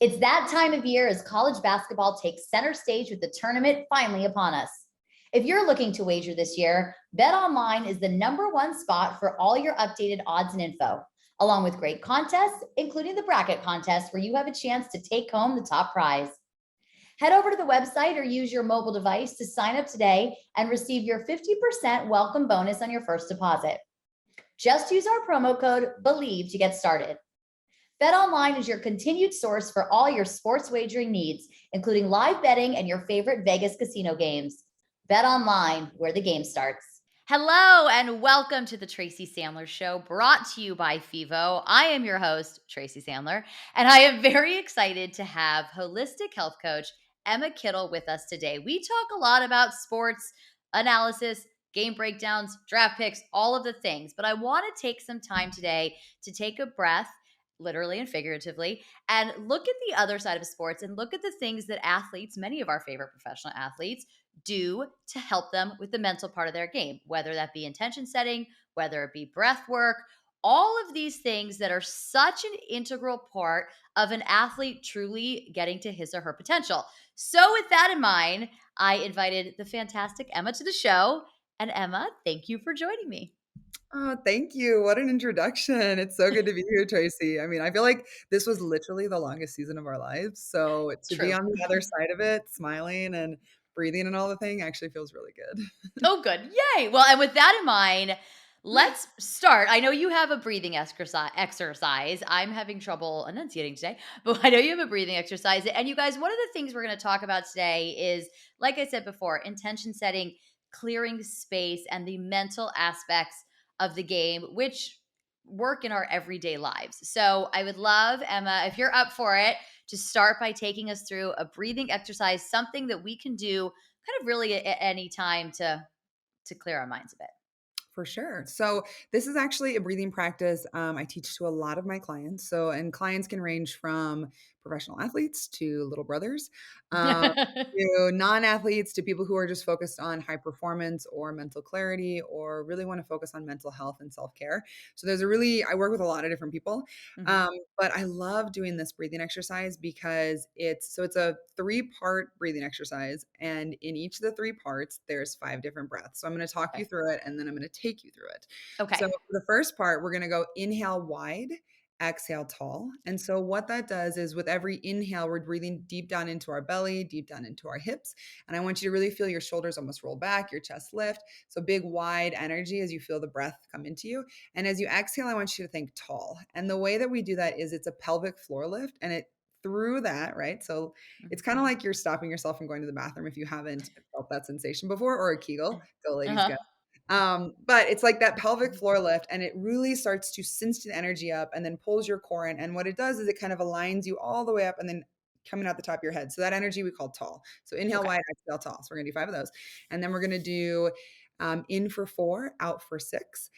It's that time of year as college basketball takes center stage with the tournament finally upon us. If you're looking to wager this year, BetOnline is the #1 spot for all your updated odds and info, along with great contests, including the bracket contest where you have a chance to take home the top prize. Head over to the website or use your mobile device to sign up today and receive your 50% welcome bonus on your first deposit. Just use our promo code BELIEVE to get started. BetOnline is your continued source for all your sports wagering needs, including live betting and your favorite Vegas casino games. BetOnline, where the game starts. Hello, and welcome to the Tracy Sandler Show, brought to you by FIVO. I am your host, Tracy Sandler, and I am very excited to have holistic health coach Emma Kittle with us today. We talk a lot about sports analysis, game breakdowns, draft picks, all of the things, but I want to take some time today to take a breath, literally and figuratively, and look at the other side of sports and look at the things that athletes, many of our favorite professional athletes, do to help them with the mental part of their game, whether that be intention setting, whether it be breath work, all of these things that are such an integral part of an athlete truly getting to his or her potential. So with that in mind, I invited the fantastic Emma to the show. And Emma, thank you for joining me. Oh, thank you. What an introduction. It's so good to be here, Tracy. I mean, I feel like this was literally the longest season of our lives. So to be True. on the other side of it, smiling and breathing and all the thing actually feels really good. Oh, good. Yay. Well, and with that in mind, let's start. I know you have a breathing exercise. I'm having trouble enunciating today, but I know you have a breathing exercise. And you guys, one of the things we're going to talk about today is, like I said before, intention setting, clearing space, and the mental aspects of the game, which work in our everyday lives. So I would love, Emma, if you're up for it, to start by taking us through a breathing exercise, something that we can do kind of really at any time to clear our minds a bit. For sure. So this is actually a breathing practice I teach to a lot of my clients. And clients can range from professional athletes to little brothers, um, to non-athletes, to people who are just focused on high performance or mental clarity, or really want to focus on mental health and self-care. So I work with a lot of different people. Mhm. But I love doing this breathing exercise because it's a 3-part breathing exercise. And in each of the 3 parts, there's 5 different breaths. So I'm going to talk you Okay. through it and then I'm going to take you through it. So Okay. for the first part, we're going to go inhale wide, exhale tall. And so what that does is with every inhale, we're breathing deep down into our belly, deep down into our hips. And I want you to really feel your shoulders almost roll back, your chest lift. So big, wide energy as you feel the breath come into you. And as you exhale, I want you to think tall. And the way that we do that is it's a pelvic floor lift and it through that, right? So it's Mhm. kind of like you're stopping yourself from going to the bathroom if you haven't felt that sensation before, or a Kegel. Go, ladies, go. Uh-huh. But it's like that pelvic floor lift, and it really starts to cinch the energy up and then pulls your core in. And what it does is it kind of aligns you all the way up and then coming out the top of your head. So that energy we call tall. So inhale Okay. wide, exhale tall. So we're going to do 5 of those. And then we're going to do in for 4, out for 6.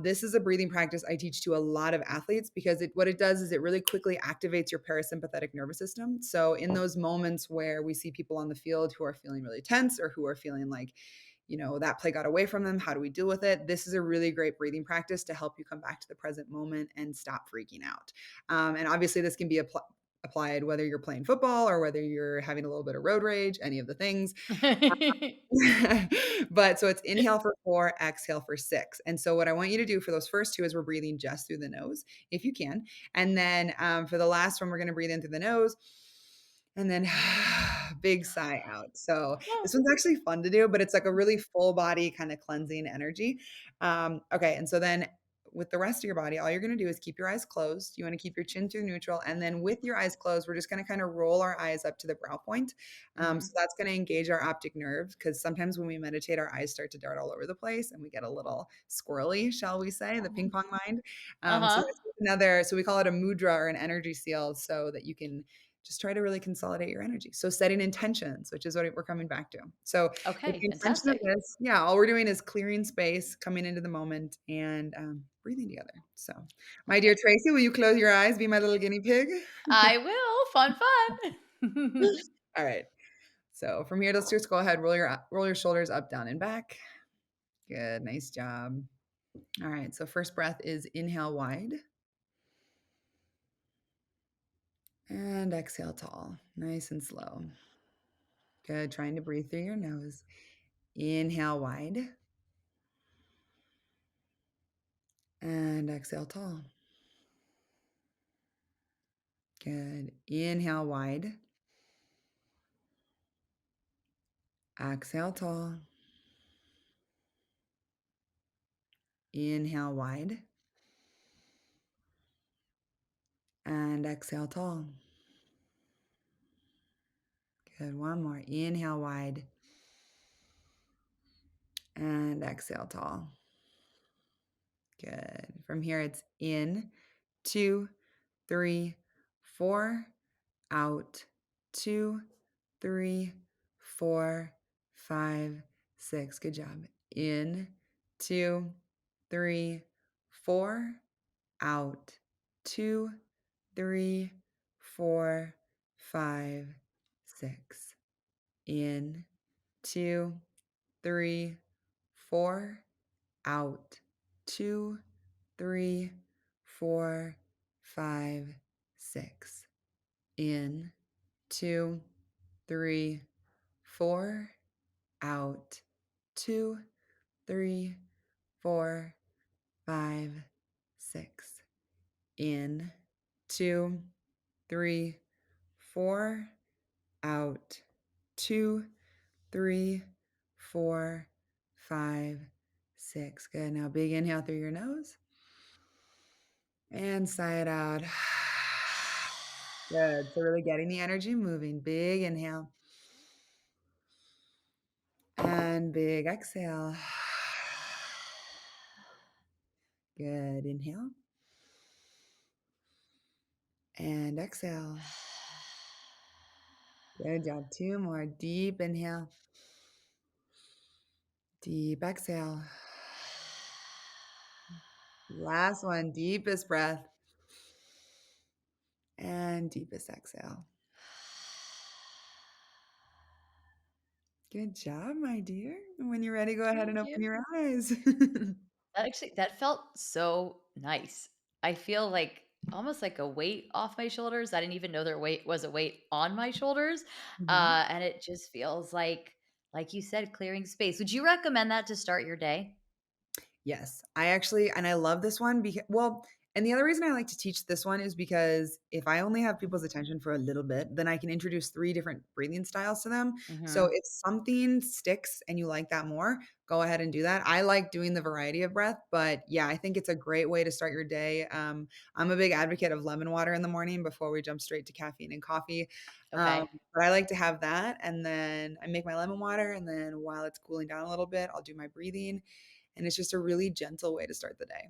This is a breathing practice I teach to a lot of athletes because what it does is it really quickly activates your parasympathetic nervous system. So in those moments where we see people on the field who are feeling really tense or who are feeling like, that play got away from them. How do we deal with it? This is a really great breathing practice to help you come back to the present moment and stop freaking out. And obviously, this can be applied whether you're playing football or whether you're having a little bit of road rage, any of the things. But so it's inhale for 4, exhale for 6. And so what I want you to do for those first 2 is we're breathing just through the nose, if you can. And then for the last one, we're going to breathe in through the nose and then big sigh out. So this one's actually fun to do, but it's like a really full body kind of cleansing energy. Okay. And so then with the rest of your body, all you're going to do is keep your eyes closed. You want to keep your chin through neutral. And then with your eyes closed, we're just going to kind of roll our eyes up to the brow point. So Mhm. that's going to engage our optic nerve because sometimes when we meditate, our eyes start to dart all over the place and we get a little squirrely, shall we say, the ping pong mind. So Uh-huh. that's another, so we call it a mudra or an energy seal so that you can just try to really consolidate your energy. So setting intentions, which is what we're coming back to. So with Okay, the intention of fantastic. this, yeah, all we're doing is clearing space, coming into the moment, and breathing together. So, my dear Okay. Tracy, will you close your eyes? Be my little guinea pig. I will. Fun, fun. All right. So from here, let's just go ahead, roll your shoulders up, down, and back. Good, nice job. All right. So first breath is inhale wide, And exhale tall, nice and slow. Good. Trying to breathe through your nose. Inhale wide. And exhale tall. Good. Inhale wide. Exhale tall. Inhale wide. And exhale tall. Good. One more. Inhale wide. And exhale tall. Good. From here, it's in, 2, 3, 4, out, 2, 3, 4, 5, 6. Good job. In, 2, 3, 4, out, 2, 3, 4, 5, 6. In, 2, 3, 4, out, 2, 3, 4, 5, 6. In, 2, 3, 4, out, 2, 3, 4, 5, 6. In, 2, 3, 4, out, 2, 3, 4, 5, 6. Good. Now big inhale through your nose and sigh it out. Good. So really getting the energy moving. Big inhale and big exhale. Good. Inhale and exhale. Good job. 2 more. Deep inhale. Deep exhale. Last one. Deepest breath and deepest exhale. Good job, my dear. And when you're ready, go ahead and Thank open you. your eyes. That felt so nice. I feel like almost like a weight off my shoulders. I didn't even know there weight was a weight on my shoulders. Mhm. And it just feels like you said, clearing space. Would you recommend that to start your day? Yes, I actually and I love this one because well, and the other reason I like to teach this one is because if I only have people's attention for a little bit, then I can introduce 3 different breathing styles to them. So Hmm. if something sticks and you like that more, go ahead and do that. I like doing the variety of breath, but yeah, I think it's a great way to start your day. I'm a big advocate of lemon water in the morning before we jump straight to caffeine and coffee. Okay. But I like to have that, and then I make my lemon water, and then while it's cooling down a little bit, I'll do my breathing, and it's just a really gentle way to start the day.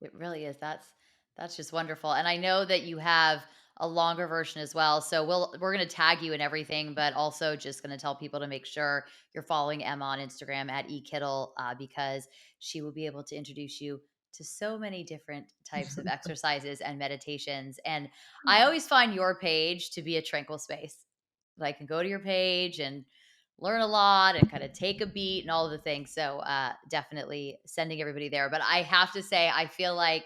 It really is. That's just wonderful. And I know that you have a longer version as well. So we're going to tag you and everything, but also just going to tell people to make sure you're following Emma on Instagram at ekittle because she will be able to introduce you to so many different types of exercises and meditations. And I always find your page to be a tranquil space. I can go to your page and learn a lot and kind of take a beat and all of the things. So definitely sending everybody there. But I have to say, I feel like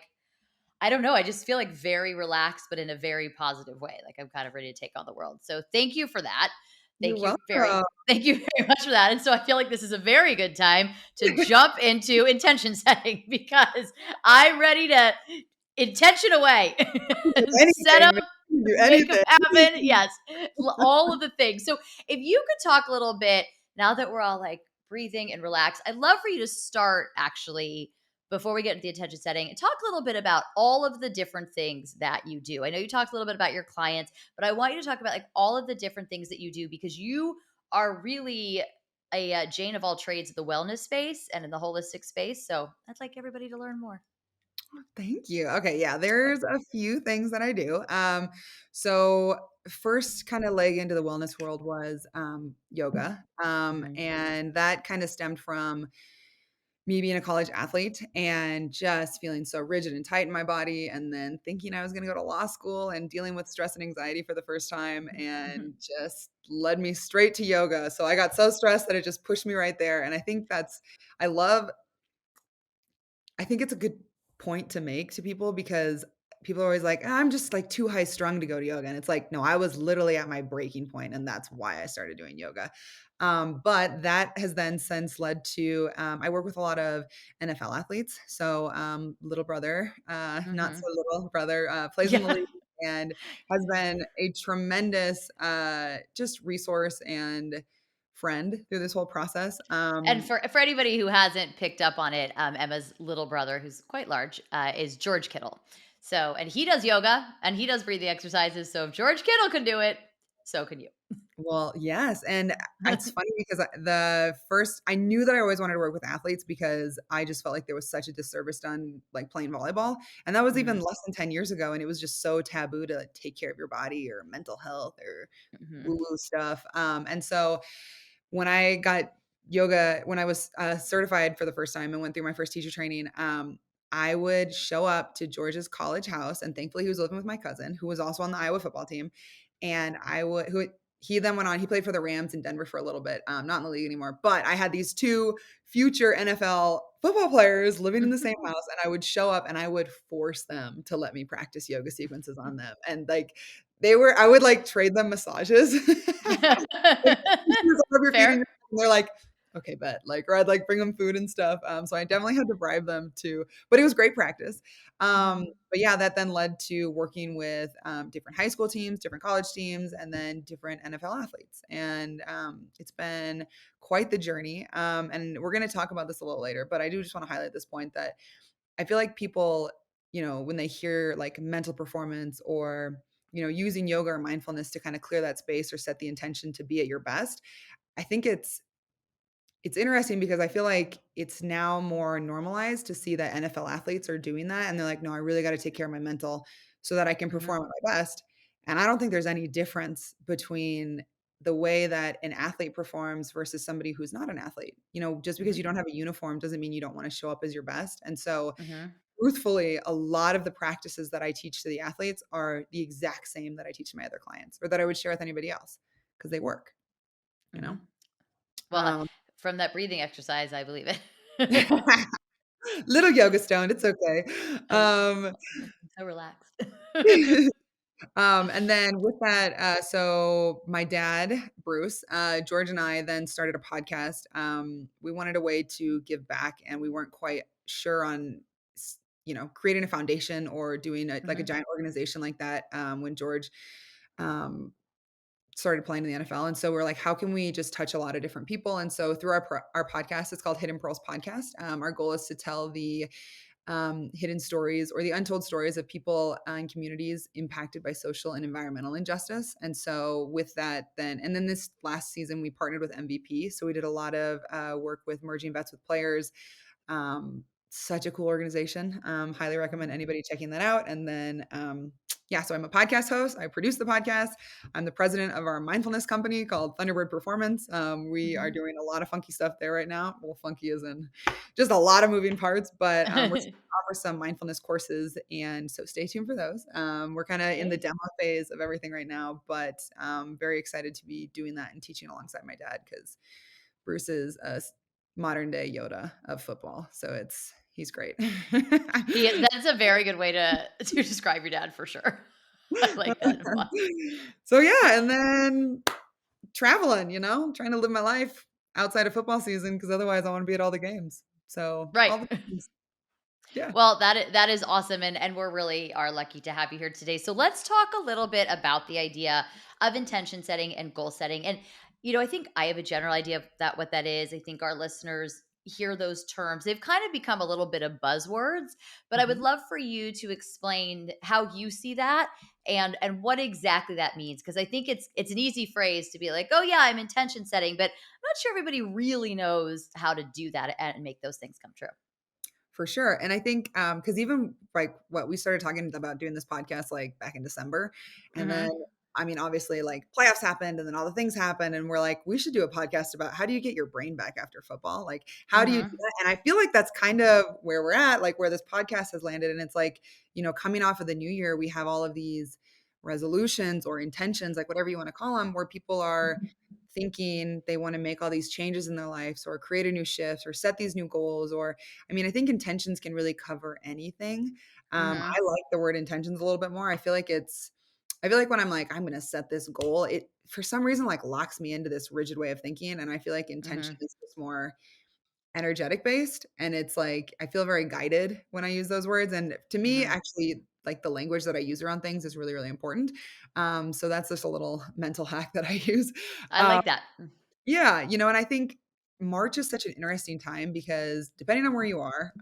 I don't know. I just feel like very relaxed, but in a very positive way. Like I'm kind of ready to take on the world. So thank you for that. You're welcome. Thank you very much for that. And so I feel like this is a very good time to jump into intention setting because I'm ready to intention away, You can do set anything, up, man. You can do make them happen. anything. Yes, all of the things. So if you could talk a little bit now that we're all like breathing and relaxed, I'd love for you to start actually before we get into the attention setting and talk a little bit about all of the different things that you do. I know you talked a little bit about your clients, but I want you to talk about like all of the different things that you do because you are really a Jane of all trades of the wellness space and in the holistic space. So I'd like everybody to learn more. Thank you. Okay, yeah, Sure. there's a few things that I do. So first kind of leg into the wellness world was yoga. Mhm. And that kind of stemmed from me being a college athlete and just feeling so rigid and tight in my body, and then thinking I was going to go to law school and dealing with stress and anxiety for the first time, and just led me straight to yoga. So I got so stressed that it just pushed me right there. And I think I think it's a good point to make to people because people are always like, I'm just like too high strung to go to yoga. And it's like, no, I was literally at my breaking point, and that's why I started doing yoga. But that has then since led to, I work with a lot of NFL athletes. So little brother, not so Mhm. little brother, plays in the Yeah. league and has been a tremendous just resource and friend through this whole process. And for anybody who hasn't picked up on it, Emma's little brother, who's quite large, is George Kittle. So, and he does yoga and he does breathing exercises. So if George Kittle can do it, so can you. Well, yes, and it's funny because I knew that I always wanted to work with athletes because I just felt like there was such a disservice done, like, playing volleyball, and that was even Mhm, less than 10 years ago, and it was just so taboo to, like, take care of your body or mental health or mhm, woo-woo stuff, and so when I got yoga when I was, certified for the first time and went through my first teacher training, I would show up to George's college house, and thankfully he was living with my cousin, who was also on the Iowa football team, and I would who he then went on he played for the Rams in Denver for a little bit, not in the league anymore, but I had these 2 future NFL football players living in the same house, and I would show up and I would force them to let me practice yoga sequences on them, and, like, I would, like, trade them massages. Like, "This is all of your feet," Fair. and they're like, "Okay, bet." Like, or I'd, like, bring them food and stuff, so I definitely had to bribe them to but it was great practice. Mhm, But yeah, that then led to working with, different high school teams, different college teams, and then different NFL athletes, and, it's been quite the journey, and we're gonna talk about this a little later, but I do just wanna highlight this point that I feel like people, when they hear, like, mental performance or, using yoga or mindfulness to kinda clear that space or set the intention to be at your best, I think it's interesting because I feel like it's now more normalized to see that NFL athletes are doing that, and they're like, "No, I really gotta take care of my mental so that I can mhm, perform at my best." And I don't think there's any difference between the way that an athlete performs versus somebody who's not an athlete. Just because mhm, you don't have a uniform doesn't mean you don't wanna show up as your best, and so, mhm, truthfully, a lot of the practices that I teach to the athletes are the exact same that I teach to my other clients or that I would share with anybody else because they work, you know? mhm. Well, Um from that breathing exercise, I believe it. Little yoga stoned, it's okay. I'm Um, so relaxed. and then with that, so my dad, Bruce, George and I then started a podcast. We wanted a way to give back, and we weren't quite sure on, creating a foundation or doing like a Mhm, giant organization like that. When George, um, started playing in the NFL. And so we're like, how can we just touch a lot of different people? And so through our podcast, it's called Hidden Pearls Podcast. Our goal is to tell the hidden stories or the untold stories of people and communities impacted by social and environmental injustice. And so with that, and then this last season, we partnered with MVP. So we did a lot of work with merging vets with players, such a cool organization. Highly recommend mhm, anybody checking that out. And then, yeah, so I'm a podcast host. I produce the podcast. I'm the president of our mindfulness company called Thunderbird Performance. We are mhm. doing a lot of funky stuff there right now. Well, funky is in just a lot of moving parts, but we're offer some mindfulness courses. And so stay tuned for those. We're kind of in the Great. demo phase of everything right now, but very excited to be doing that and teaching alongside my dad because Bruce is a modern day Yoda of football. So he's great. That's a very good way to describe your dad for sure. I like that a lot. So yeah, and then traveling, trying to live my life outside of football season because otherwise I want to be at all the games. So Right. all the things. Yeah. Well, that is awesome, and we're really are lucky to have you here today. So let's talk a little bit about the idea of intention setting and goal setting. And I think I have a general idea of that what that is. I think our listeners hear those terms. They've kind of become a little bit of buzzwords, but I would Mhm. love for you to explain how you see that and what exactly that means because I think it's an easy phrase to be like, "Oh yeah, I'm intention setting," but I'm not sure everybody really knows how to do that and make those things come true. For sure. And I think, because even like what we started talking about doing this podcast like back in December. And then, Mhm. I mean, obviously, like playoffs happened and then all the things happened. And we're like, we should do a podcast about how do you get your brain back after football? Like, how do you do Mhm. that? And I feel like that's kind of where we're at, like where this podcast has landed. And it's like, coming off of the new year, we have all of these resolutions or intentions, like whatever you want to call them, where people are thinking they want to make all these changes in their lives or create a new shift or set these new goals, or I mean, I think intentions can really cover anything. Mhm. I like the word intentions a little bit more. I feel like when I'm like, I'm going to set this goal, it for some reason like locks me into this rigid way of thinking. And I feel like intention Mhm. is just more energetic based. And it's like, I feel very guided when I use those words. And to me, Mhm. actually, like the language that I use around things is really, really important. So that's just a little mental hack that I use. I Um, like that. yeah, and I think March is such an interesting time because depending on where you are,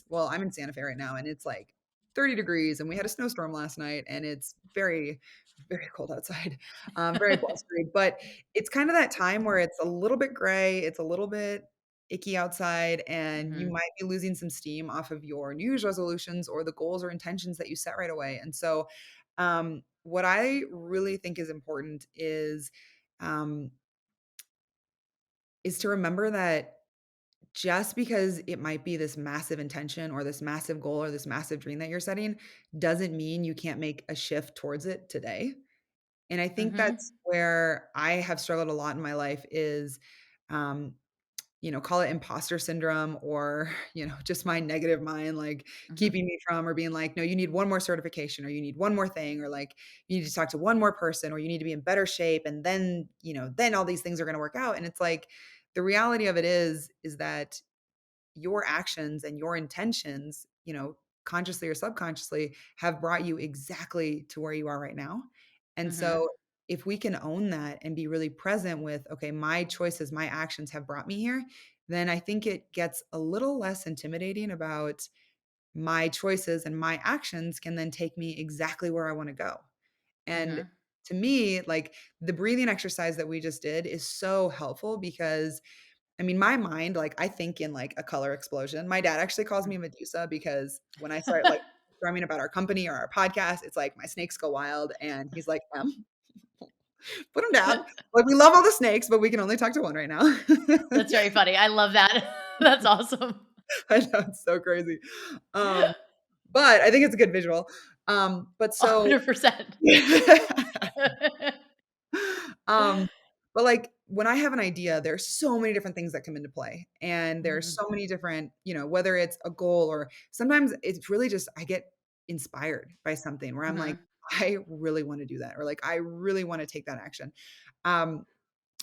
well, I'm in Santa Fe right now and it's like 30 degrees and we had a snowstorm last night and it's very, very cold outside, very blustery, but it's kind of that time where it's a little bit gray, it's a little bit icky outside, and you Mhm. might be losing some steam off of your New Year's resolutions or the goals or intentions that you set right away. And so, what I really think is important um, is to remember that just because it might be this massive intention or this massive goal or this massive dream that you're setting doesn't mean you can't make a shift towards it today. And I think that's Mhm. where I have struggled a lot in my life is, um, call it imposter syndrome or, just my negative mind, like Mhm. keeping me from or being like, no, you need one more certification or you need one more thing or like you need to talk to one more person or you need to be in better shape. And then, then all these things are going to work out. And it's like, the reality of it is that your actions and your intentions, consciously or subconsciously, have brought you exactly to where you are right now. And Mhm. so, if we can own that and be really present with, okay, my choices, my actions have brought me here, then I think it gets a little less intimidating about my choices and my actions can then take me exactly where I want to go. And Mhm. to me, like the breathing exercise that we just did is so helpful because I mean, my mind, like, I think in, like, a color explosion. My dad actually calls me Medusa because when I start, like, drumming about our company or our podcast, it's like my snakes go wild, and he's like, put them down." Like, we love all the snakes, but we can only talk to one right now. That's very funny. I love that. That's awesome. I know, it's so crazy. Um, but I think it's a good visual. But so 100%. Um, but like when I have an idea, there's so many different things that come into play. And there's Mhm. so many different, whether it's a goal or sometimes it's really just I get inspired by something where I'm like, Mhm. I really want to do that, or like I really want to take that action. Um,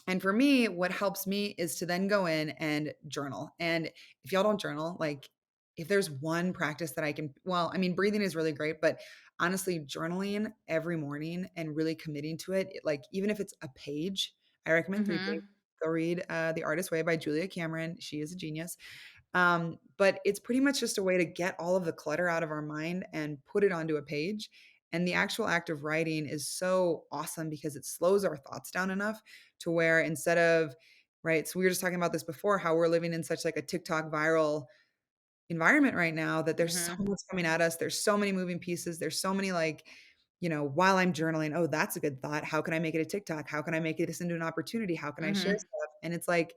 and for me, what helps me is to then go in and journal. And if y'all don't journal, like if there's one practice that I can, well, I mean, breathing is really great, but honestly, journaling every morning and really committing to it, like even if it's a page, I recommend 3 pages. Mhm. Go read The Artist's Way by Julia Cameron. She is a genius. But it's pretty much just a way to get all of the clutter out of our mind and put it onto a page. And the actual act of writing is so awesome because it slows our thoughts down enough to where instead of, right, so we were just talking about this before, how we're living in such like a TikTok viral environment right now that there's so Mhm. much coming at us. There's so many moving pieces. There's so many like, while I'm journaling, oh, that's a good thought. How can I make it a TikTok? How can I make this into an opportunity? How can I share Mhm. stuff? And it's like,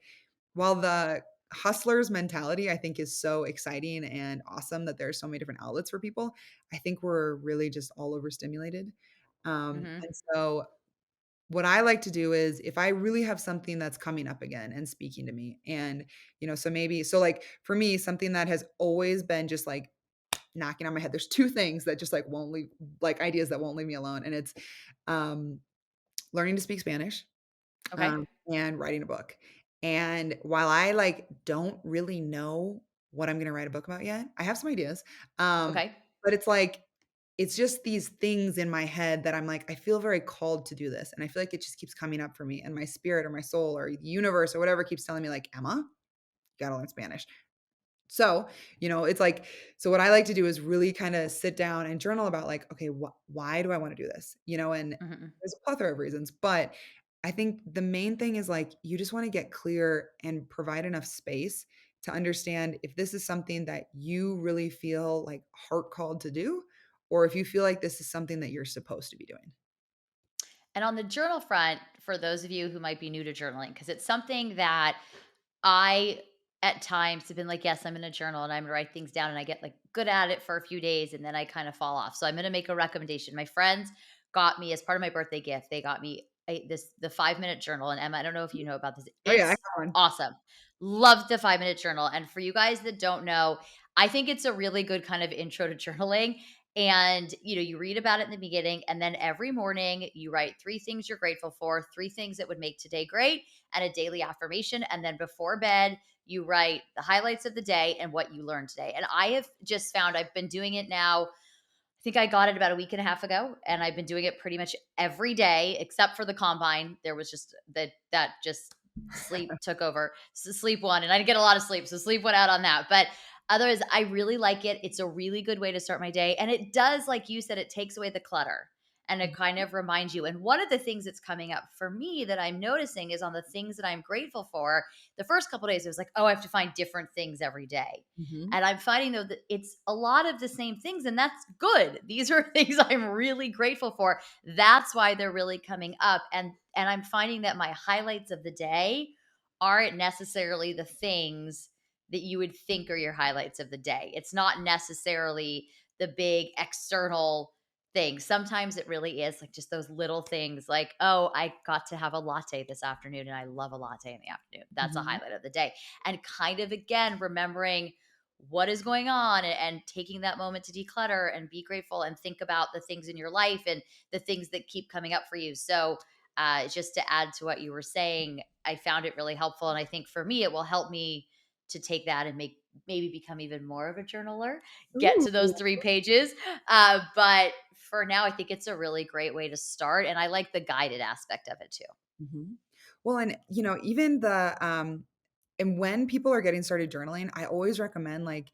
while the hustler's mentality, I think, is so exciting and awesome that there are so many different outlets for people, I think we're really just all overstimulated. Mhm. And so what I like to do is if I really have something that's coming up again and speaking to me, and, so like for me, something that has always been just like knocking on my head, there's two things that just like won't leave, like ideas that won't leave me alone. And it's um, learning to speak Spanish Okay. and writing a book. And while I like don't really know what I'm going to write a book about yet, I have some ideas. Um, Okay. but it's like it's just these things in my head that I'm like I feel very called to do this, and I feel like it just keeps coming up for me, and my spirit or my soul or the universe or whatever keeps telling me like Emma, you got to learn Spanish. So, it's like, so what I like to do is really kind of sit down and journal about like, okay, why do I want to do this? And Mhm. there's a plethora of reasons, but I think the main thing is like, you just want to get clear and provide enough space to understand if this is something that you really feel like heart called to do, or if you feel like this is something that you're supposed to be doing. And on the journal front, for those of you who might be new to journaling, because it's something that I at times have been like, yes, I'm in a journal and I'm gonna write things down and I get like good at it for a few days and then I kind of fall off. So I'm gonna make a recommendation. My friends got me as part of my birthday gift, they got me the 5-minute journal. And Emma, I don't know if you know about this. Oh yeah, I have It's one. awesome. Love the 5-minute journal. And for you guys that don't know, I think it's a really good kind of intro to journaling. And you read about it in the beginning, and then every morning you write 3 things you're grateful for, 3 things that would make today great, and a daily affirmation. And then before bed, you write the highlights of the day and what you learned today. And I have just found I've been doing it now. I think I got it about a week and a half ago, and I've been doing it pretty much every day except for the combine. There was just that just sleep took over. Sleep won, and I didn't get a lot of sleep, so sleep went out on that. But otherwise, I really like it. It's a really good way to start my day, and it does, like you said, it takes away the clutter. And it kind of reminds you. And one of the things that's coming up for me that I'm noticing is on the things that I'm grateful for. The first couple of days, it was like, oh, I have to find different things every day. Mhm. And I'm finding though that it's a lot of the same things, and that's good. These are things I'm really grateful for. That's why they're really coming up. And I'm finding that my highlights of the day aren't necessarily the things that you would think are your highlights of the day. It's not necessarily the big external things. Sometimes it really is like just those little things like, oh, I got to have a latte this afternoon and I love a latte in the afternoon. That's a Mhm. highlight of the day. And kind of again, remembering what is going on, and taking that moment to declutter and be grateful and think about the things in your life and the things that keep coming up for you. So, just to add to what you were saying, I found it really helpful. And I think for me, it will help me to take that and maybe become even more of a journaler, get to those Ooh. 3 pages. But for now, I think it's a really great way to start. And I like the guided aspect of it too. Mhm. Well, and even and when people are getting started journaling, I always recommend like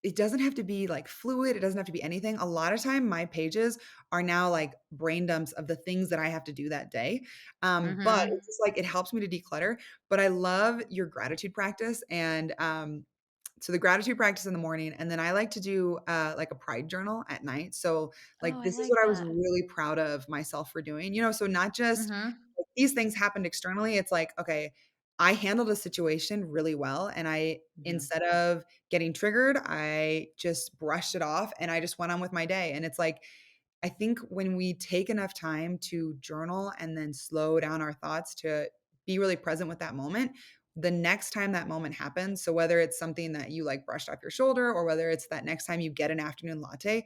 it doesn't have to be like fluid. It doesn't have to be anything. A lot of time my pages are now like brain dumps of the things that I have to do that day. But Mm-hmm. it's just like it helps me to declutter. But I love your gratitude practice. And so the gratitude practice in the morning, and then I like to do like a pride journal at night. So Oh, like I this is like what I was that. really proud of myself for doing, so not just Mm-hmm. like, these things happened externally. It's like, okay, I handled a situation really well. And Mm-hmm. instead of getting triggered, I just brushed it off and I just went on with my day. And it's like, I think when we take enough time to journal and then slow down our thoughts to be really present with that moment, the next time that moment happens, so whether it's something that you like brushed off your shoulder or whether it's that next time you get an afternoon latte,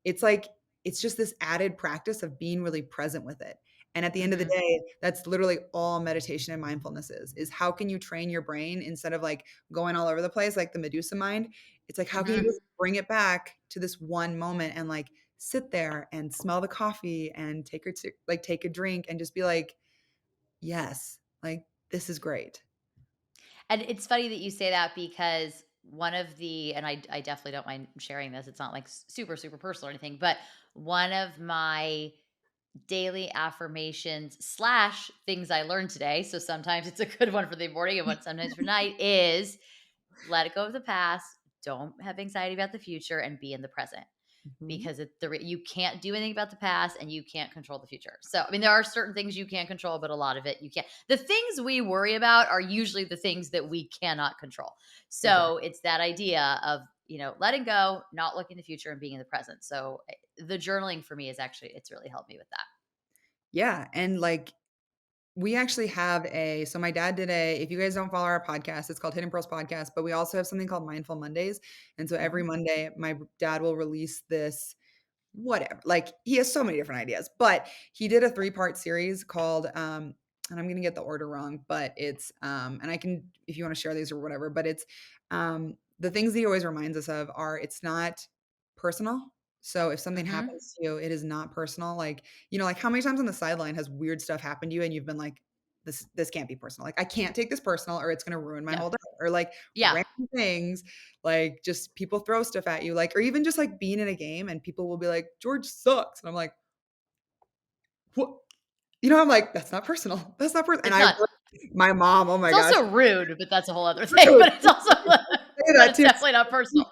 it's like it's just this added practice of being really present with it. And at the end of the Mm-hmm. day, that's literally all meditation and mindfulness is how can you train your brain instead of like going all over the place like the Medusa mind? It's like how can you Mm-hmm. just bring it back to this one moment and like sit there and smell the coffee and take a drink and just be like, yes, like this is great. And it's funny that you say that because one of the, and I definitely don't mind sharing this. It's not like super, super personal or anything, but one of my daily affirmations slash things I learned today. So sometimes it's a good one for the morning and one sometimes for night is let it go of the past. Don't have anxiety about the future and be in the present, Mhm. because you can't do anything about the past and you can't control the future. So, I mean, there are certain things you can control, but a lot of it you can't. The things we worry about are usually the things that we cannot control. Exactly. So, it's that idea of, letting go, not looking in the future and being in the present. So, the journaling for me it's really helped me with that. Yeah. And like we actually have so my dad did if you guys don't follow our podcast, it's called Hidden Pearls Podcast, but we also have something called Mindful Mondays. And so every Mhm. Monday, my dad will release this, whatever. Like he has so many different ideas, but he did a 3-part series called, and I'm going to get the order wrong, but it's, and I can, if you want to share these or whatever, but it's, the things that he always reminds us of are it's not personal. So if something Mhm. happens to you, it is not personal. Like, like how many times on the sideline has weird stuff happened to you and you've been like, this can't be personal. Like I can't take this personal or it's going to ruin my No. whole day or like Yeah. random things, like just people throw stuff at you, like, or even just like being in a game and people will be like, George sucks. And I'm like, what? I'm like, that's not personal. That's not personal. And It's not. my mom, oh It's my gosh, also rude, but that's a whole other thing. rude. But it's also Say but that it's too. definitely not personal.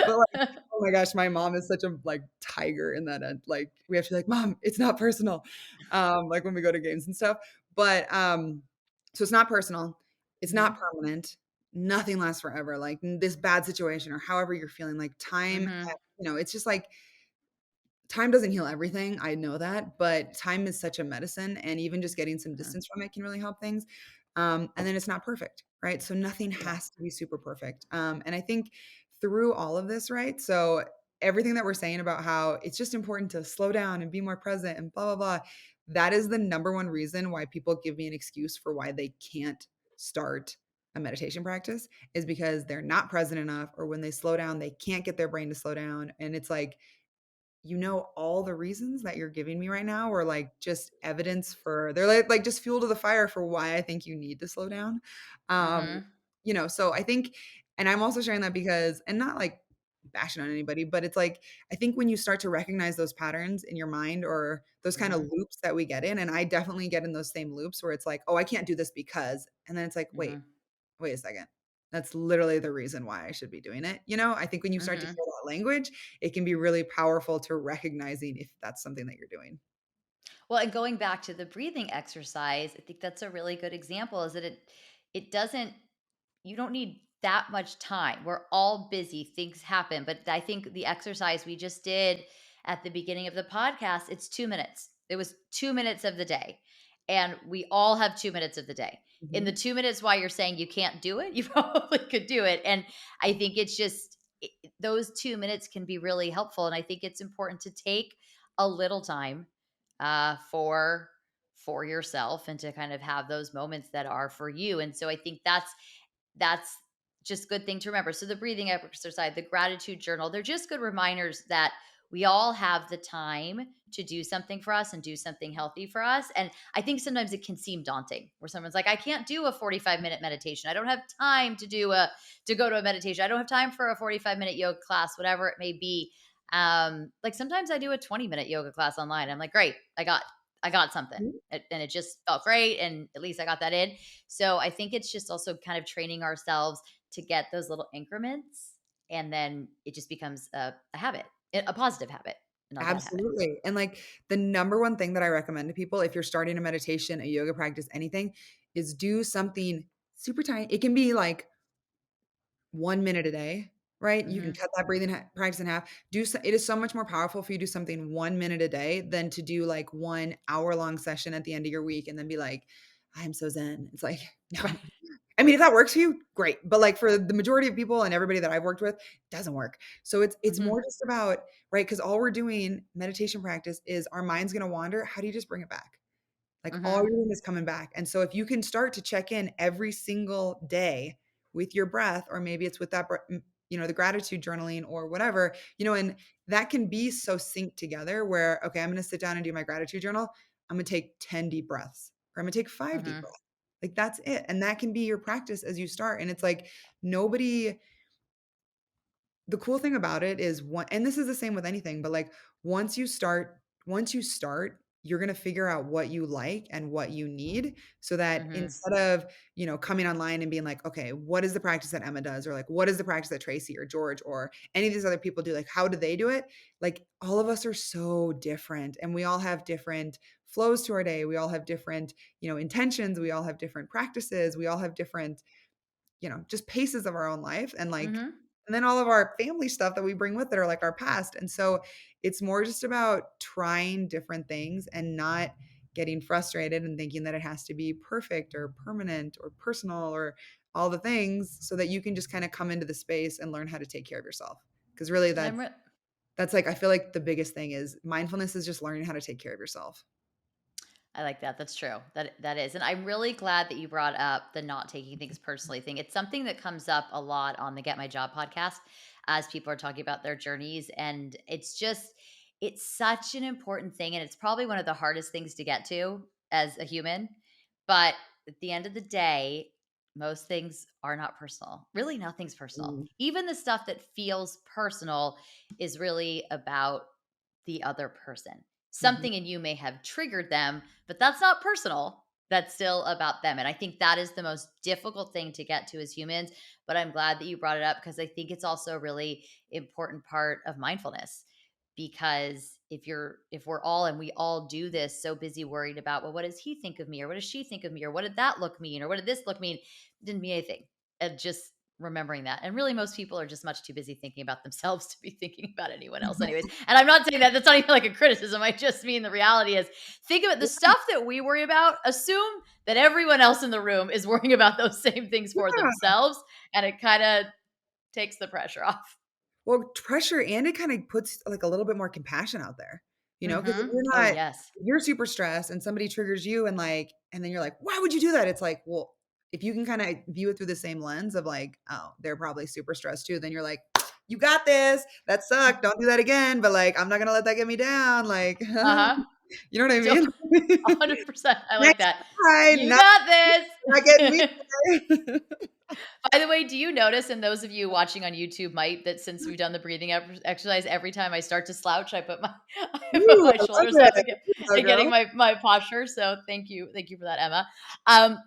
But like, oh my gosh, my mom is such a like tiger in that end. Like we have to be like, Mom, it's not personal. Like when we go to games and stuff. But so it's not personal, it's not Mhm. permanent, nothing lasts forever. Like this bad situation or however you're feeling, like time, Mhm. it's just like time doesn't heal everything. I know that, but time is such a medicine, and even just getting some Mhm. distance from it can really help things. And then it's not perfect, right? So nothing Yeah. has to be super perfect. And I think through all of this, right? So everything that we're saying about how it's just important to slow down and be more present and blah, blah, blah. That is the number one reason why people give me an excuse for why they can't start a meditation practice is because they're not present enough, or when they slow down, they can't get their brain to slow down. And it's like, all the reasons that you're giving me right now are like just evidence for they're like just fuel to the fire for why I think you need to slow down. Um, Mhm. so I think, and I'm also sharing that because, and not like bashing on anybody, but it's like, I think when you start to recognize those patterns in your mind or those kind of Mhm. loops that we get in, and I definitely get in those same loops where it's like, oh, I can't do this because, and then it's like, wait, Mhm. wait a second. That's literally the reason why I should be doing it. I think when you start to hear Mhm. that language, it can be really powerful to recognizing if that's something that you're doing. Well, and going back to the breathing exercise, I think that's a really good example is that it doesn't you don't need that much time. We're all busy, things happen, but I think the exercise we just did at the beginning of the podcast, it's 2 minutes. It was 2 minutes of the day. And we all have 2 minutes of the day. In the Mhm. 2 minutes while you're saying you can't do it, you probably could do it. And I think it's just those 2 minutes can be really helpful and I think it's important to take a little time for yourself and to kind of have those moments that are for you. And so I think that's just good thing to remember. So the breathing exercise, the gratitude journal, they're just good reminders that we all have the time to do something for us and do something healthy for us. And I think sometimes it can seem daunting where someone's like, I can't do a 45-minute meditation. I don't have time to go to a meditation. I don't have time for a 45-minute yoga class, whatever it may be. Like sometimes I do a 20-minute yoga class online. I'm like, great, I got something. Mhm. And it just felt great. And at least I got that in. So I think it's just also kind of training ourselves to get those little increments. And then it just becomes a habit, a positive habit, not a bad habit. Absolutely. And like the number one thing that I recommend to people, if you're starting a meditation, a yoga practice, anything, is do something super tiny. It can be like 1 minute a day, right? You can Hmm. cut that breathing practice in half. It is so much more powerful for you to do something 1 minute a day than to do like 1 hour long session at the end of your week and then be like, I'm so zen. It's like, no. I mean, if that works for you, great. But like for the majority of people and everybody that I've worked with, it doesn't work. So it's Hmm. more just about, right? Because all we're doing meditation practice is our mind's gonna wander. How do you just bring it back? Like all Hmm. you're doing is coming back. And so if you can start to check in every single day with your breath, or maybe it's with that, the gratitude journaling or whatever, and that can be so synced together where, okay, I'm going to sit down and do my gratitude journal. I'm going to take 10 deep breaths or I'm going to take 5 deep Hmm. breaths. Like that's it. And that can be your practice as you start. And it's like nobody, the cool thing about it is one, and this is the same with anything, but like once you start, you're going to figure out what you like and what you need so that Hmm. instead of, coming online and being like, okay, what is the practice that Emma does? Or like, what is the practice that Tracy or George or any of these other people do? Like, how do they do it? Like, all of us are so different and we all have different flows to our day. We all have different, intentions. We all have different practices. We all have different just paces of our own life and like Hmm. and then all of our family stuff that we bring with it are like our past. And so it's more just about trying different things and not getting frustrated and thinking that it has to be perfect or permanent or personal or all the things so that you can just kind of come into the space and learn how to take care of yourself. Because really I'm that's like I feel like the biggest thing is mindfulness is just learning how to take care of yourself. I like that. That's true. That is. And I'm really glad that you brought up the not taking things personally thing. It's something that comes up a lot on the Get My Job podcast as people are talking about their journeys and it's such an important thing and it's probably one of the hardest things to get to as a human. But at the end of the day, most things are not personal. Really nothing's personal. Mm, Even the stuff that feels personal is really about the other person. mhm. Something in you may have triggered them, but that's not personal. That's still about them. And I think that is the most difficult thing to get to as humans. But I'm glad that you brought it up because I think it's also a really important part of mindfulness. Because if we're all and we all do this so busy worried about, well, what does he think of me? Or what does she think of me? Or what did that look mean? Or what did this look mean? It didn't mean anything. It just remembering that. And really, most people are just much too busy thinking about themselves to be thinking about anyone else, anyways. And I'm not saying that, that's not even like a criticism. I just mean the reality is, think about the stuff that we worry about, assume that everyone else in the room is worrying about those same things for Yeah. themselves. And it kind of takes the pressure off. Well, pressure, and it kind of puts like a little bit more compassion out there, because if Mm-hmm. you're Oh, not, yes. if you're super stressed and somebody triggers you and like, and then you're like, why would you do that? It's like, well, if you can kind of view it through the same lens of like, oh, they're probably super stressed too, then you're like, you got this. That sucked. Don't do that again. But like, I'm not going to let that get me down. Like, you Uh-huh. know what I So mean? 100%. I like Next that. time, You not, got not getting me this. there. By the way, do you notice, and those of you watching on YouTube might, that since we've done the breathing exercise, every time I start to slouch, I put my I put Ooh, my I love shoulders up it. again There you go, and getting girl. my posture. So thank you for that, Emma.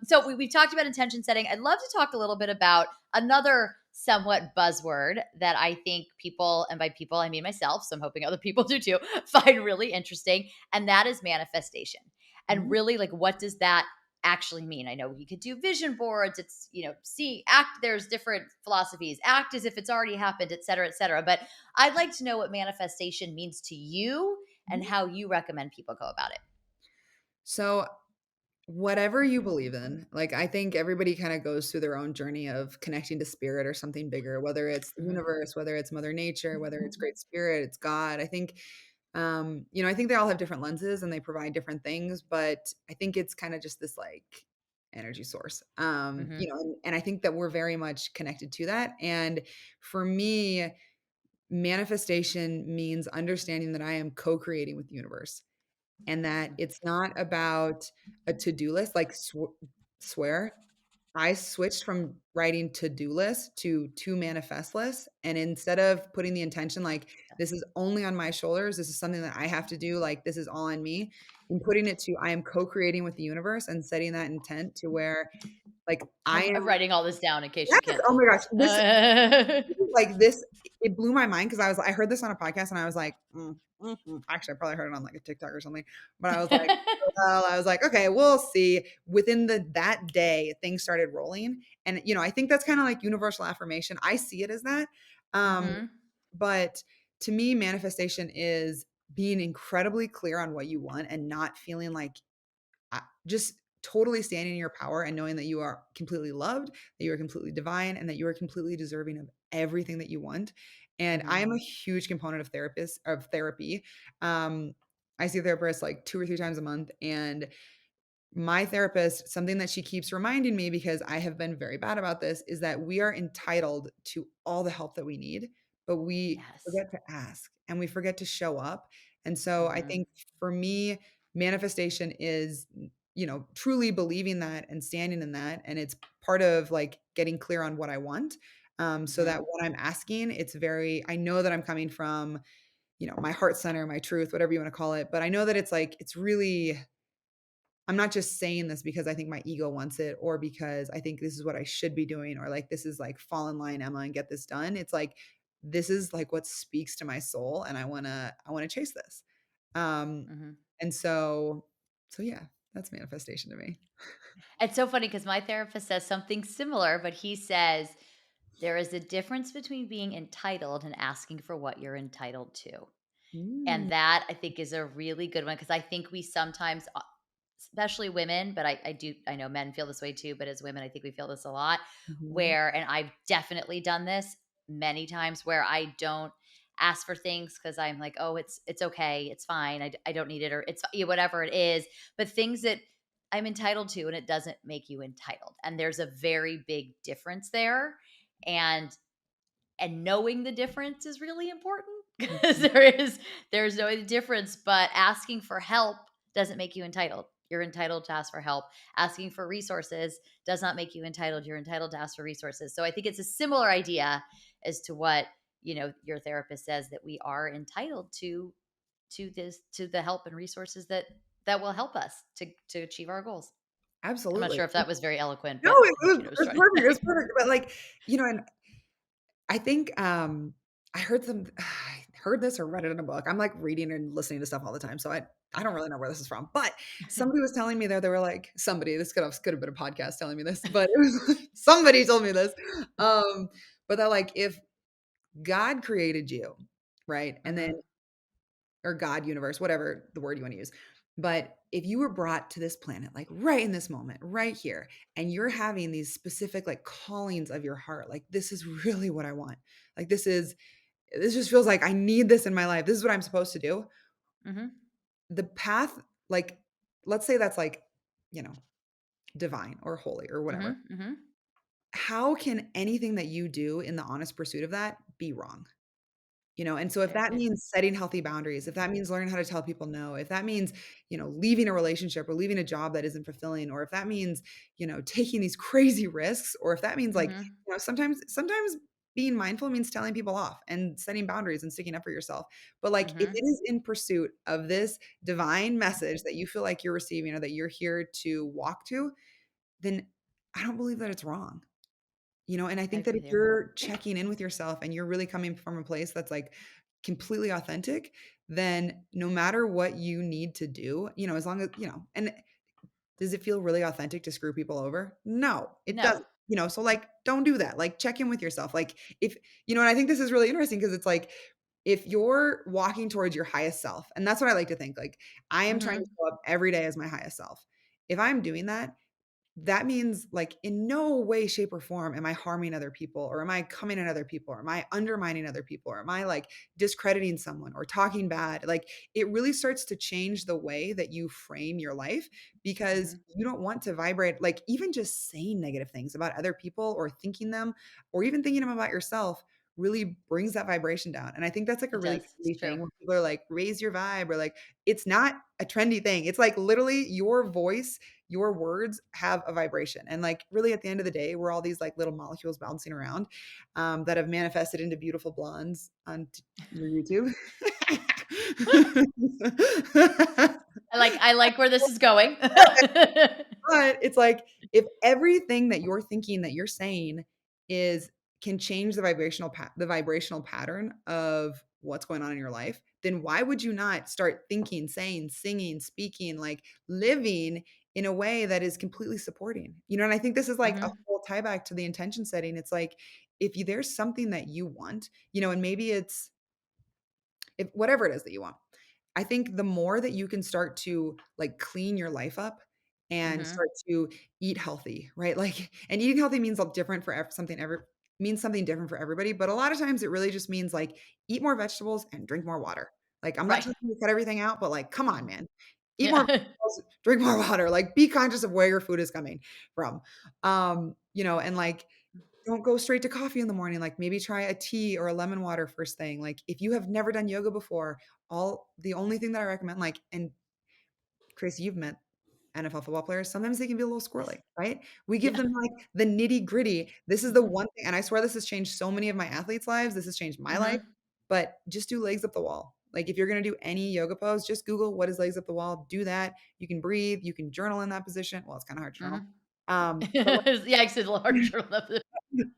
So we've talked about intention setting. I'd love to talk a little bit about another somewhat buzzword that I think people, and by people I mean myself, so I'm hoping other people do too, find really interesting, and that is manifestation. And Mhm. really, like, what does that actually mean? I know we could do vision boards. It's, see, act, there's different philosophies, act as if it's already happened, et cetera, et cetera. But I'd like to know what manifestation means to you and Mhm. how you recommend people go about it. So whatever you believe in, like I think everybody kind of goes through their own journey of connecting to spirit or something bigger, whether it's the Mhm. universe, whether it's Mother Nature, whether it's Great Spirit, it's God. I think, I think they all have different lenses and they provide different things, but I think it's kind of just this like energy source. Mhm. And I think that we're very much connected to that. And for me, manifestation means understanding that I am co-creating with the universe and that it's not about a to-do list. Like swear, I switched from writing to-do list to manifest list. And instead of putting the intention like this is only on my shoulders, this is something that I have to do, like this is all on me, and putting it to I am co-creating with the universe and setting that intent to where like I I'm am. writing all this down in case you Yes. can't Oh see. my gosh. This Uh, like this, it blew my mind because I heard this on a podcast and I was like, actually, I probably heard it on like a TikTok or something, but I was like, well, I was like, okay, we'll see. Within that day, things started rolling, and I think that's kind of like universal affirmation. I see it as that, mhm. but to me, manifestation is being incredibly clear on what you want and not feeling like just totally standing in your power and knowing that you are completely loved, that you are completely divine, and that you are completely deserving of everything that you want. And I Mhm. am a huge component of therapy. I see a therapist like 2 or 3 times a month, and my therapist, something that she keeps reminding me because I have been very bad about this, is that we are entitled to all the help that we need, but we Yes. forget to ask and we forget to show up. And so I Mhm. think for me, manifestation is, truly believing that and standing in that. And it's part of like getting clear on what I want. So Mhm. that when I'm asking, I know that I'm coming from, my heart center, my truth, whatever you want to call it. But I know that it's like, it's really, I'm not just saying this because I think my ego wants it or because I think this is what I should be doing or like this is like fall in line, Emma, and get this done. It's like this is like what speaks to my soul and I want to chase this. Um Mhm. and so yeah, that's manifestation to me. It's so funny because my therapist says something similar, but he says there is a difference between being entitled and asking for what you're entitled to. And Mm, that I think is a really good one because I think we sometimes, especially women, but I know men feel this way too, but as women, I think we feel this a lot mhm, where, and I've definitely done this many times where I don't ask for things because I'm like, oh, it's okay, it's fine, I don't need it, or it's whatever it is, but things that I'm entitled to, and it doesn't make you entitled. And there's a very big difference there. And knowing the difference is really important because mhm. there's no difference, but asking for help doesn't make you entitled. You're entitled to ask for help. Asking for resources does not make you entitled. You're entitled to ask for resources. So I think it's a similar idea as to what, your therapist says, that we are entitled to the help and resources that will help us to achieve our goals. I'm not Absolutely. sure if that was very eloquent, No, but it you was know what I was it's trying to perfect. It's say. perfect. But like, and I think I heard some heard this or read it in a book. I'm like reading and listening to stuff all the time. So I don't really know where this is from, but somebody was telling me there, they were like, this could have been a podcast telling me this, but it was somebody told me this. But that like, if God created you, right? And then, Mhm. or God, universe, whatever the word you want to use. But if you were brought to this planet, like right in this moment, right here, and you're having these specific like callings of your heart, like this is really what I want. Like this just feels like I need this in my life. This is what I'm supposed to do. Mhm. The path, like, let's say that's like, you know, divine or holy or whatever. Mhm. Mhm. How can anything that you do in the honest pursuit of that be wrong? And so if Very that good. means setting healthy boundaries, if that means learning how to tell people no, if that means, leaving a relationship or leaving a job that isn't fulfilling, or if that means, taking these crazy risks, or if that means like, Mhm. sometimes being mindful means telling people off and setting boundaries and sticking up for yourself. But like if Mhm. it is in pursuit of this divine message that you feel like you're receiving or that you're here to walk to, then I don't believe that it's wrong. And I I think that agree if with you. you're checking in with yourself and you're really coming from a place that's like completely authentic, then no matter what you need to do, as long as, and does it feel really authentic to screw people over? No, it No. doesn't. So like don't do that. Like check in with yourself. Like if, and I think this is really interesting because it's like if you're walking towards your highest self, and that's what I like to think, like I am trying to Mhm. show up every day as my highest self. If I'm doing that, that means like in no way, shape, or form am I harming other people, or am I coming at other people, or am I undermining other people, or am I like discrediting someone or talking bad? Like it really starts to change the way that you frame your life, because Mhm. you don't want to vibrate, like even just saying negative things about other people or thinking them, or even thinking them about yourself really brings that vibration down. And I think that's like a It really does. It's trendy true. thing when people are like, raise your vibe, or like, it's not a trendy thing. It's like literally your voice, your words have a vibration. And like really at the end of the day, we're all these like little molecules bouncing around that have manifested into beautiful blondes on your YouTube. I like where this is going. But it's like if everything that you're thinking, that you're saying is can change the vibrational pattern of what's going on in your life, then why would you not start thinking, saying, singing, speaking, like living in a way that is completely supporting? And I think this is like a Mhm. whole tie back to the intention setting. It's like there's something that you want, and maybe it's if whatever it is that you want. I think the more that you can start to like clean your life up and Mhm. start to eat healthy, right? Like, and eating healthy means different for means something different for everybody. But a lot of times it really just means like eat more vegetables and drink more water. Like, I'm not Right. telling you to cut everything out, but like, come on, man, eat more Yeah. vegetables, drink more water. Like, be conscious of where your food is coming from. And like don't go straight to coffee in the morning. Like maybe try a tea or a lemon water first thing. Like if you have never done yoga before, the only thing that I recommend, like, and Chris, you've met NFL football players. Sometimes they can be a little Yes. squirrely, right? We give Yeah. them like the nitty gritty. This is the Mhm. one thing, and I swear this has changed so many of my athletes' lives. This has changed my life, Mhm. but just do legs up the wall. Like if you're going to do any yoga pose, just Google what is legs up the wall. Do that. You can breathe. You can journal in that position. Well, it's kind of hard to journal. Mhm. But Yeah, it's a little harder to remember.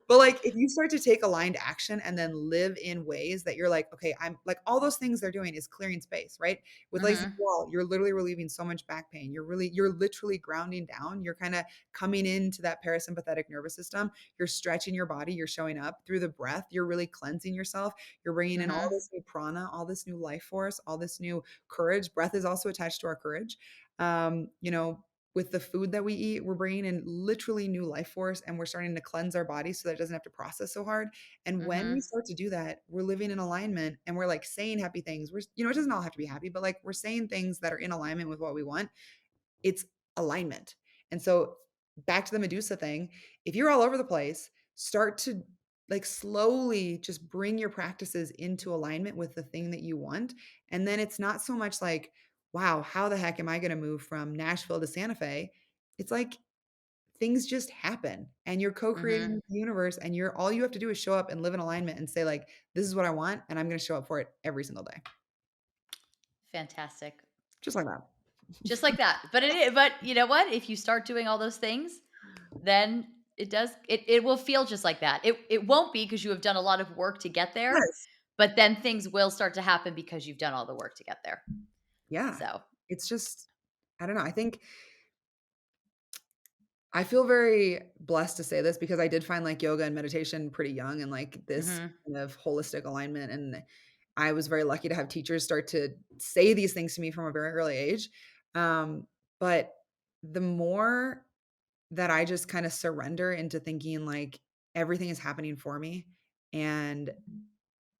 but like if you start to take aligned action and then live in ways that you're like, okay, I'm like all those things they're doing is clearing space, right? With legs up Mhm. the wall, you're literally relieving so much back pain. You're literally grounding down. You're kind of coming into that parasympathetic nervous system. You're stretching your body. You're showing up through the breath. You're really cleansing yourself. You're bringing in all Mhm. this new prana, all this new life force, all this new courage. Breath is also attached to our courage. With the food that we eat, we're bringing in literally new life force, and we're starting to cleanse our body so that it doesn't have to process so hard. And when we Mhm. start to do that, we're living in alignment and we're like saying happy things. It doesn't all have to be happy, but like we're saying things that are in alignment with what we want. It's alignment. And so back to the Medusa thing, if you're all over the place, start to like slowly just bring your practices into alignment with the thing that you want. And then it's not so much like, wow, how the heck am I going to move from Nashville to Santa Fe? It's like things just happen and you're co-creating Mhm. with the universe, and all you have to do is show up and live in alignment and say like, this is what I want and I'm going to show up for it every single day. Fantastic. Just like that. Just like that. But you know what? If you start doing all those things, then it will feel just like that. It won't be because you have done a lot of work to get there, Yes. but then things will start to happen because you've done all the work to get there. Yeah. So It's just, I don't know. I feel very blessed to say this because I did find like yoga and meditation pretty young and like this mhm. kind of holistic alignment. And I was very lucky to have teachers start to say these things to me from a very early age. But the more that I just kind of surrender into thinking like everything is happening for me and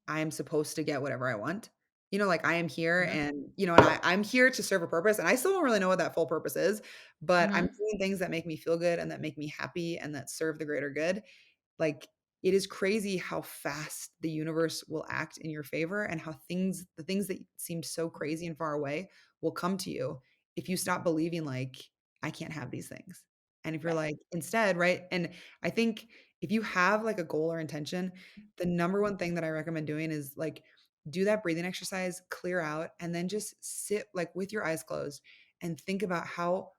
I'm supposed to get whatever I want. Like I am here Mhm. and, and I'm here to serve a purpose and I still don't really know what that full purpose is, but I'm Mhm. doing things that make me feel good and that make me happy and that serve the greater good. Like it is crazy how fast the universe will act in your favor and how the things that seemed so crazy and far away will come to you if you stop believing like I can't have these things. And if you're Right. like instead, right? And I think if you have like a goal or intention, the number one thing that I recommend doing is like do that breathing exercise, clear out, and then just sit like with your eyes closed and think about how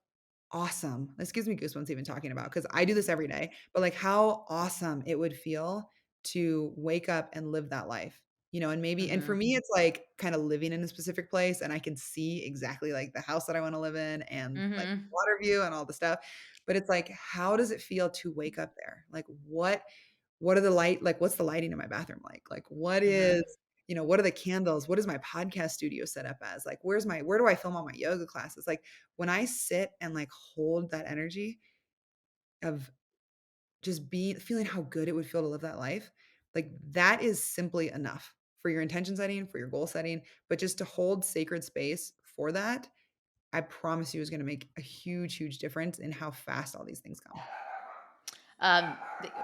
awesome. This gives me goosebumps even talking about because I do this every day, but like how awesome it would feel to wake up and live that life. And for Mhm. me, it's like kind of living in a specific place and I can see exactly like the house that I want to live in and like Mhm. water view and all the stuff. But it's like, how does it feel to wake up there? Like what are the what's the lighting in my bathroom like? Like Mhm. what are the candles? What is my podcast studio set up as? Like where do I film all my yoga classes? Like when I sit and like hold that energy of just feeling how good it would feel to live that life, like that is simply enough for your intention setting, for your goal setting, but just to hold sacred space for that, I promise you is going to make a huge, huge difference in how fast all these things come.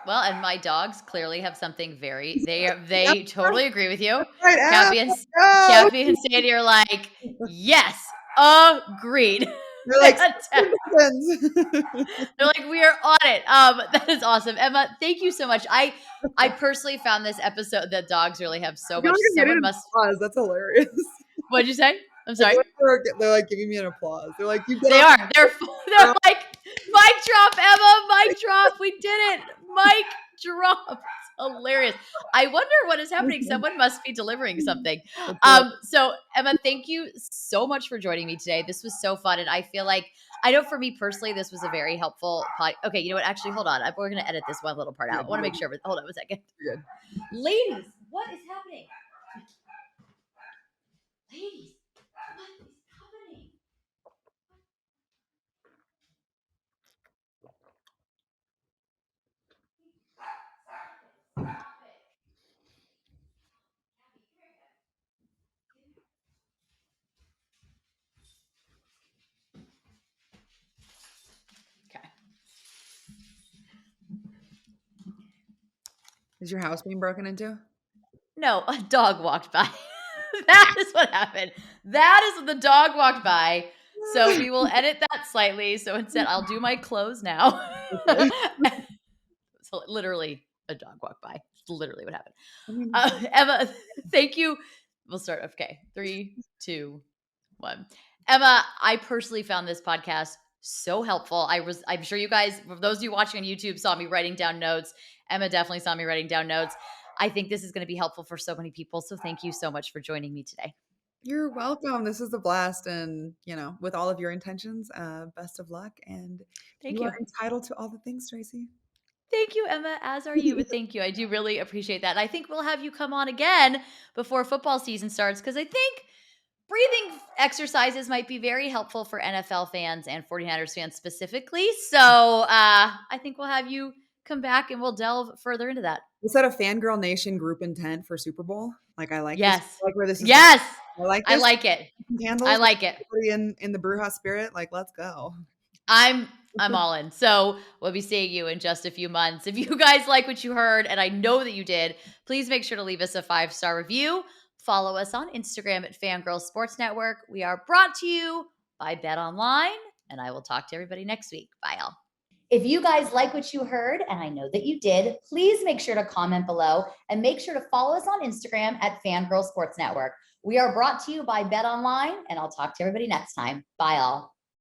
Well, and my dogs clearly have something very Yep, they totally agree with you. that's right. Ah, Cappy and let's go. Cappy and Sandy are like, yes, agreed. They're like, "Citizens." They're like, we are on it. That is awesome. Emma, thank you so much. I personally found this episode that dogs really have I so feel much. like I'm getting Someone an must applause. That's hilarious. What'd you say? I'm I sorry. feel like they're like giving me an applause. They're like, "You get They off are. They're the like, mic drop, Emma, mic drop. We did it. Mic drop. It's hilarious. I wonder what is happening. Someone must be delivering something. That's hilarious. So Emma, thank you so much for joining me today. This was so fun. And I feel like I know for me personally, this was a very helpful pod. Okay, you know what? Actually, hold on. We're gonna edit this one little part out. I want to make sure, but hold on a second. You're good. Ladies, what is happening? Ladies, what is happening? Stop it. Okay. Is your house being broken into? No, a dog walked by. That is what happened. That is what the dog walked by. So we will edit that slightly. So instead, I'll do my close now. Okay. So literally, a dog walked by. It's literally what happened. I mean, Emma, thank you. We'll start. Okay, 3, 2, 1. Emma, I personally found this podcast so helpful. I'm sure you guys, for those of you watching on YouTube, saw me writing down notes. Emma definitely saw me writing down notes. I think this is going to be helpful for so many people. So thank you so much for joining me today. you're welcome. This is a blast. And, with all of your intentions, best of luck. And Thank you are you. entitled to all the things, Tracy. Thank you, Emma, as are you. But thank you. I do really appreciate that. And I think we'll have you come on again before football season starts because I think breathing exercises might be very helpful for NFL fans and 49ers fans specifically. So I think we'll have you come back and we'll delve further into that. We set a Fangirl Nation group intent for Super Bowl. Like, I like this. Yes. I like where this is going. Yes. I like I this. like it. I Candles. like it. Everybody in the Brewhouse spirit. Like, let's go. I'm all in. So we'll be seeing you in just a few months. If you guys like what you heard, and I know that you did, please make sure to leave us a 5-star review. Follow us on Instagram at Fangirl Sports Network. We are brought to you by Bet Online, and I will talk to everybody next week. Bye, all. If you guys like what you heard, and I know that you did, please make sure to comment below and make sure to follow us on Instagram at Fangirl Sports Network. We are brought to you by Bet Online, and I'll talk to everybody next time. Bye, all.